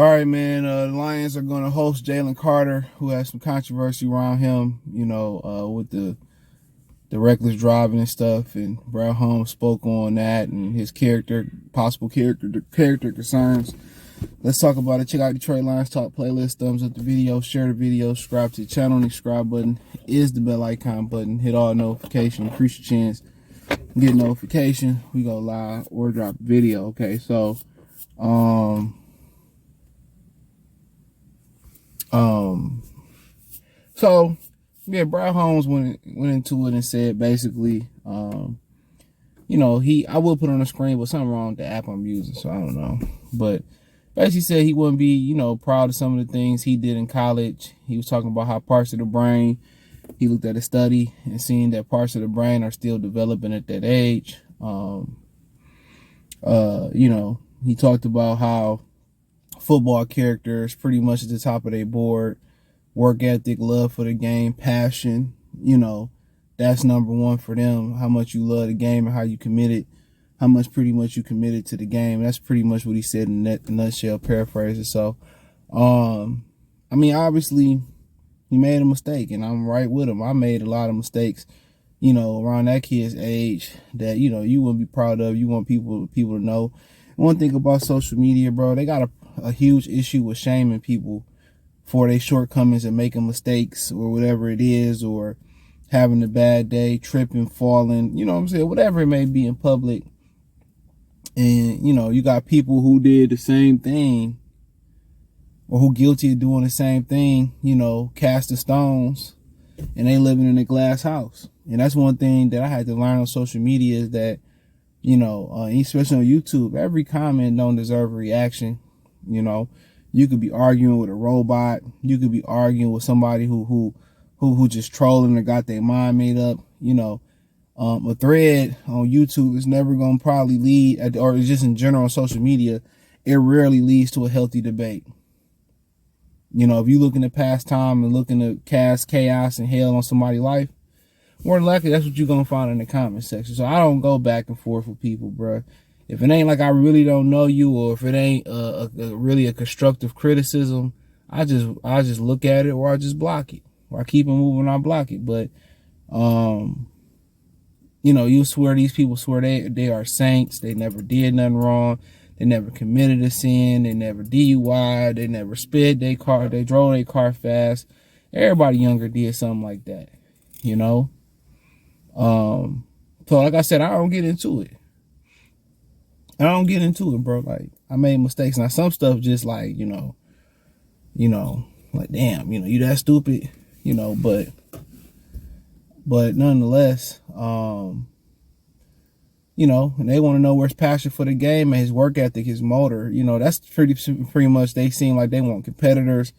right, man. The Lions are going to host Jalen Carter, who has some controversy around him, with the reckless driving and stuff. And Brad Holmes spoke on that and his possible character concerns. Let's talk about it. Check out Detroit Lions Talk playlist. Thumbs up the video, share the video, subscribe to the channel. And the subscribe button is the bell icon button. Hit all notifications. Increase your chance. Get notification. We go live or drop a video. Okay, so Brad Holmes went into it and said basically, I will put on the screen, but something wrong with the app I'm using, so I don't know. But basically said he wouldn't be, proud of some of the things he did in college. He was talking about how parts of the brain, he looked at a study and seen that parts of the brain are still developing at that age. He talked about how football characters pretty much at the top of their board. Work ethic, love for the game, passion, that's number one for them. How much you love the game and how you committed, pretty much you committed to the game. That's pretty much what he said in a nutshell, paraphrasing. So, obviously he made a mistake and I'm right with him. I made a lot of mistakes, around that kid's age that, you wouldn't be proud of. You want people to know. One thing about social media, bro, they got a huge issue with shaming people for their shortcomings and making mistakes or whatever it is, or having a bad day, tripping, falling, whatever it may be in public. And, you got people who did the same thing or who guilty of doing the same thing, casting stones, and they living in a glass house. And that's one thing that I had to learn on social media is that, especially on YouTube, every comment don't deserve a reaction. You could be arguing with a robot. You could be arguing with somebody who just trolling or got their mind made up. A thread on YouTube is never going to probably lead, or just in general on social media, it rarely leads to a healthy debate. If you looking to pass time and looking to cast chaos and hell on somebody's life, more than likely that's what you're going to find in the comment section. So I don't go back and forth with people, bro. If it ain't like I really don't know you, or if it ain't really a constructive criticism, I just look at it, or I just block it, or I keep it moving, I block it. But these people swear they are saints. They never did nothing wrong. They never committed a sin. They never DUI. They never sped their car. They drove their car fast. Everybody younger did something like that, So like I said, I don't get into it. Bro. Like, I made mistakes. Now, some stuff just like, like, damn, you that stupid, but nonetheless, and they want to know where his passion for the game and his work ethic, his motor, that's pretty much, they seem like they want competitors,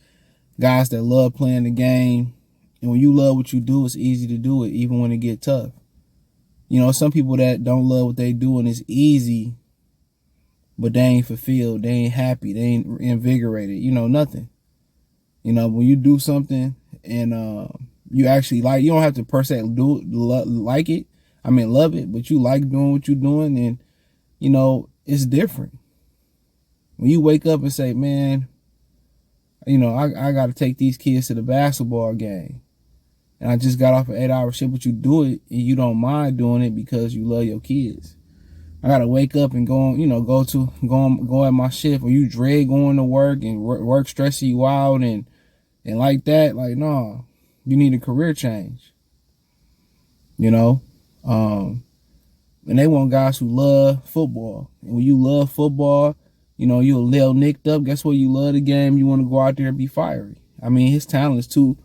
guys that love playing the game. And when you love what you do, it's easy to do it, even when it get tough. Some people that don't love what they do and it's easy, but they ain't fulfilled, they ain't happy, they ain't invigorated, nothing. When you do something and you actually like, you don't have to per se like it, love it, but you like doing what you're doing, and it's different. When you wake up and say, man, I got to take these kids to the basketball game, and I just got off an 8-hour shift, but you do it and you don't mind doing it because you love your kids. I gotta wake up and go at my shift, or you dread going to work and work stressing you out and like that. Like, no, you need a career change. And they want guys who love football. And when you love football, you're a little nicked up. Guess what? You love the game. You want to go out there and be fiery. His talent is too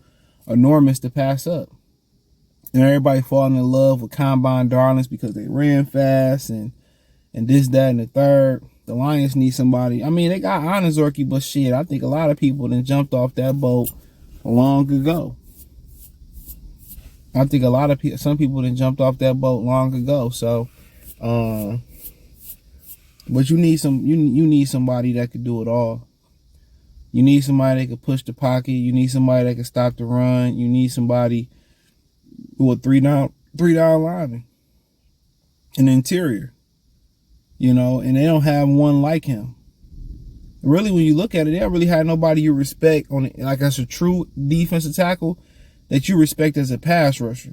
enormous to pass up. And everybody falling in love with combine darlings because they ran fast and this, that, and the third. The Lions need somebody. They got Zorky, but shit, I think a lot of people then jumped off that boat long ago. I think some people then jumped off that boat long ago. So, but you need somebody that could do it all. You need somebody that can push the pocket. You need somebody that can stop the run. You need somebody who a three down lineman, an interior. And they don't have one like him. Really, when you look at it, they don't really have nobody you respect on it, like as a true defensive tackle that you respect as a pass rusher.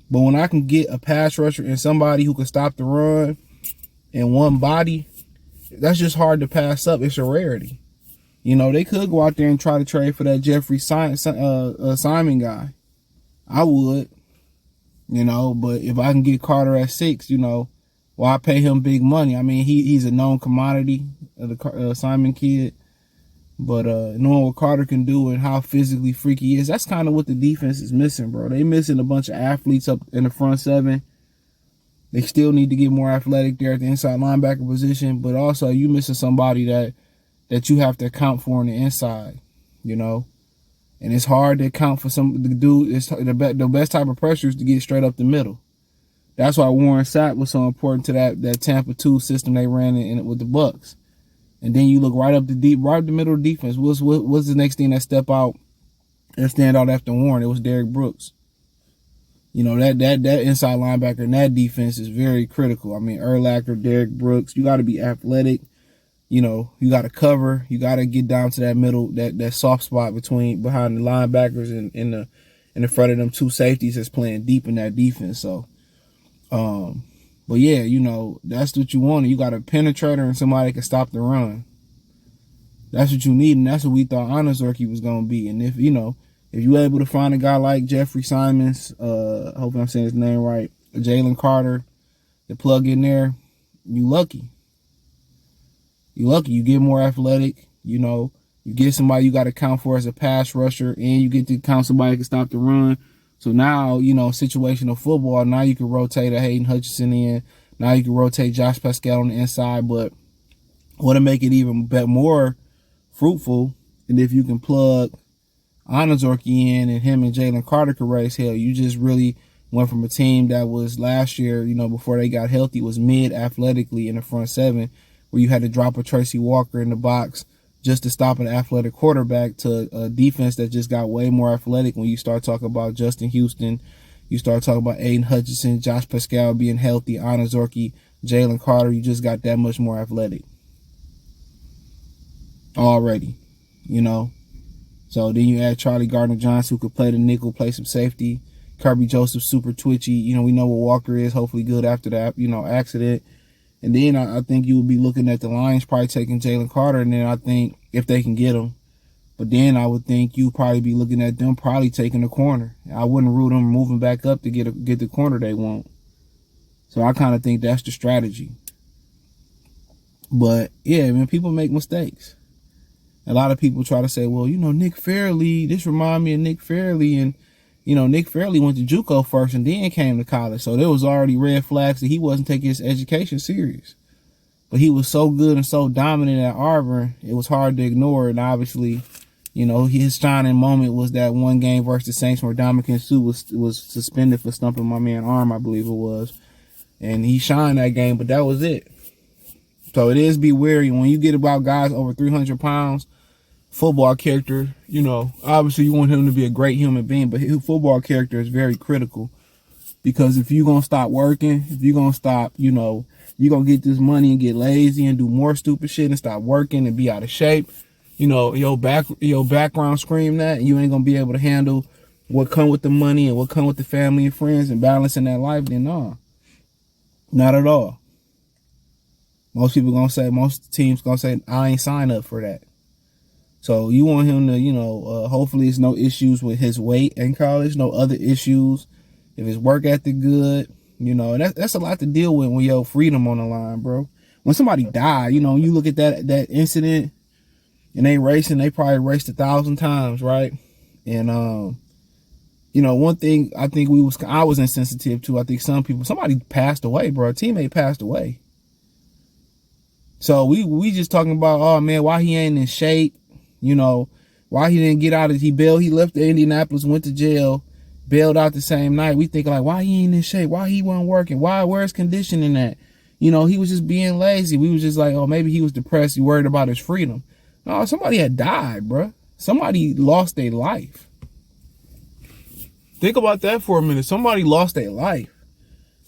But when I can get a pass rusher and somebody who can stop the run in one body, that's just hard to pass up. It's a rarity. You know, they could go out there and try to trade for that Jeffrey Simon guy. I would, you know, but if I can get Carter at 6, you know, well, I pay him big money. I mean, he's a known commodity, the Simon kid. But knowing what Carter can do and how physically freaky he is, that's kind of what the defense is missing, bro. They missing a bunch of athletes up in the front 7. They still need to get more athletic there at the inside linebacker position. But also, you missing somebody that you have to account for on the inside, you know. And it's hard to account for some the dude. It's the best type of pressure is to get straight up the middle. That's why Warren Sapp was so important to that Tampa 2 system they ran in with the Bucks. And then you look right up the middle of the defense. What's the next thing that stand out after Warren? It was Derrick Brooks. You know, that inside linebacker in that defense is very critical. I mean, Urlacher, Derrick Brooks, you got to be athletic. You know, you got to cover. You got to get down to that middle, that soft spot behind the linebackers and in the front of them 2 safeties that's playing deep in that defense. So, but yeah, you know, that's what you want. You got a penetrator and somebody that can stop the run. That's what you need, and that's what we thought Anazorki was going to be. And if you're able to find a guy like Jeffrey Simons, hopefully I'm saying his name right, Jalen Carter, to plug in there, you lucky. You get more athletic, you know, you get somebody you got to count for as a pass rusher, and you get to count somebody that can stop the run. So now, you know, situational football, now you can rotate a Hayden Hutchinson in. Now you can rotate Josh Pascal on the inside. But what to make it even more fruitful, and if you can plug Anazorki in and him and Jalen Carter can raise hell, you just really went from a team that was last year, you know, before they got healthy, was mid athletically in the front 7, where you had to drop a Tracy Walker in the box just to stop an athletic quarterback, to a defense that just got way more athletic when you start talking about Justin Houston, you start talking about Aiden Hutchinson, Josh Pascal being healthy, Anazorki, Jalen Carter. You just got that much more athletic already, you know. So then you add Charlie Gardner-Johnson, who could play the nickel, play some safety. Kirby Joseph, super twitchy. You know, we know what Walker is, hopefully good after that, you know, accident. And then I think you would be looking at the Lions probably taking Jalen Carter, and then I think if they can get him. But then I would think you probably be looking at them probably taking the corner. I wouldn't rule them moving back up to get the corner they want. So I kind of think that's the strategy. But yeah, I mean, people make mistakes. A lot of people try to say, well, you know, Nick Fairley, this reminds me of Nick Fairley, and you know, Nick Fairley went to JUCO first and then came to college. So there was already red flags that he wasn't taking his education serious. But he was so good and so dominant at Auburn, it was hard to ignore. And obviously, you know, his shining moment was that one game versus the Saints where Dominican Sue was suspended for stumping my man arm, I believe it was. And he shined that game, but that was it. So it is be wary. When you get about guys over 300 pounds, football character, you know, obviously you want him to be a great human being, but his football character is very critical, because if you're going to stop working, if you're going to stop, you know, you're going to get this money and get lazy and do more stupid shit and stop working and be out of shape, you know, your background scream that, and you ain't going to be able to handle what come with the money and what come with the family and friends and balancing that life, then no, not at all. Most people going to say, most teams going to say, I ain't sign up for that. So you want him to, you know, hopefully it's no issues with his weight in college, no other issues. If his work ethic good, you know, and that's a lot to deal with when your freedom on the line, bro. When somebody died, you know, you look at that incident and they probably raced 1,000 times, right? And you know, one thing I think I was insensitive to, I think somebody passed away, bro. A teammate passed away. So we just talking about, oh man, why he ain't in shape. You know, why he didn't get out he left the Indianapolis, went to jail, bailed out the same night. We think like, why he ain't in shape? Why he wasn't working? Where's conditioning at? You know, he was just being lazy. We was just like, oh, maybe he was depressed. He worried about his freedom. No, somebody had died, bro. Somebody lost their life. Think about that for a minute. Somebody lost their life.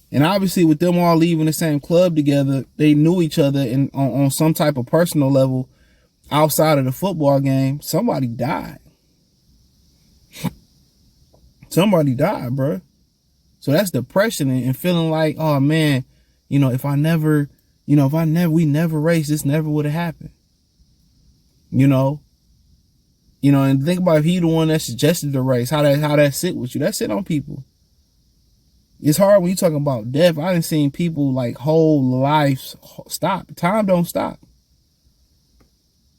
And obviously with them all leaving the same club together, they knew each other and on some type of personal level. outside of the football game, somebody died. Somebody died, bro. So that's depression and feeling like, oh man, if we never raced, this never would have happened. And think about if he the one that suggested the race, how that sit with you. That sit on people. It's hard when you talking about death. I done seen people like whole lives stop. Time don't stop.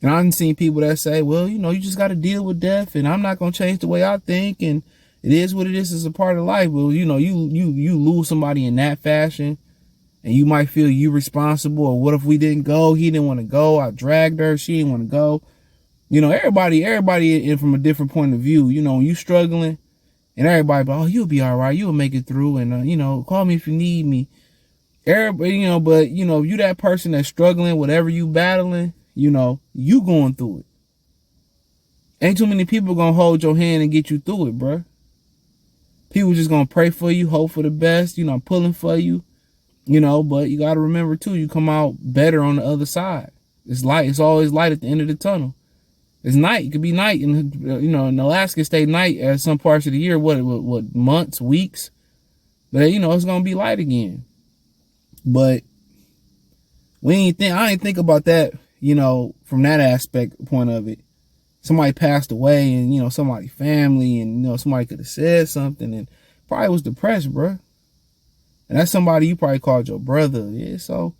And I done seen people that say, well, you just got to deal with death, and I'm not gonna change the way I think, and it is what it is. It's a part of life. Well, you lose somebody in that fashion, and you might feel you responsible. Or what if we didn't go? He didn't want to go. I dragged her. She didn't want to go. Everybody in from a different point of view. You struggling, and everybody, oh, you'll be all right. You'll make it through, and call me if you need me. Everybody, but you that person that's struggling, whatever you battling, you going through it. Ain't too many people gonna hold your hand and get you through it, bruh. People just gonna pray for you, hope for the best, pulling for you, but you gotta remember too, you come out better on the other side. It's light. It's always light at the end of the tunnel. It's night. It could be night, and in Alaska, stay night at some parts of the year. What months, weeks, but it's gonna be light again. But I ain't think about that, from that aspect point of it. Somebody passed away, and somebody family, and somebody could have said something, and probably was depressed, bro. And that's somebody you probably called your brother. Yeah, so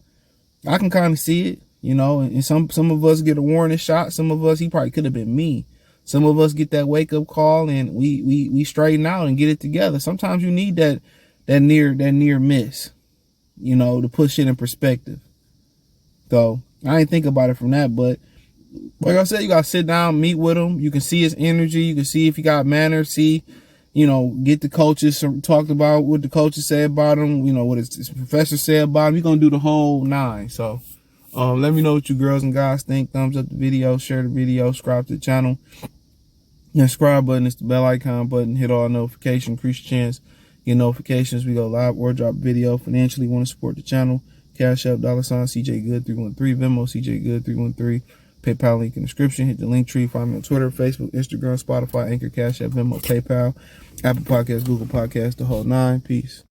I can kind of see it. And some of us get a warning shot. Some of us, he probably could have been me. Some of us get that wake up call, and we straighten out and get it together. Sometimes you need that near miss, to put shit in perspective. So I ain't think about it from that, but like I said, you gotta sit down, meet with him. You can see his energy. You can see if he got manners. See, get the coaches talked about what the coaches say about him. What his professor said about him. You're gonna do the whole nine. So. Let me know what you girls and guys think. Thumbs up the video, share the video, subscribe to the channel. The subscribe button is the bell icon button. Hit all notifications, increase your chance. Get notifications. We go live or drop video. Financially, want to support the channel. Cash App, $, CJ Good 313, Venmo, CJ Good 313. PayPal link in the description. Hit the link tree. Find me on Twitter, Facebook, Instagram, Spotify, Anchor, Cash App, Venmo, PayPal, Apple Podcasts, Google Podcasts, the whole nine. Peace.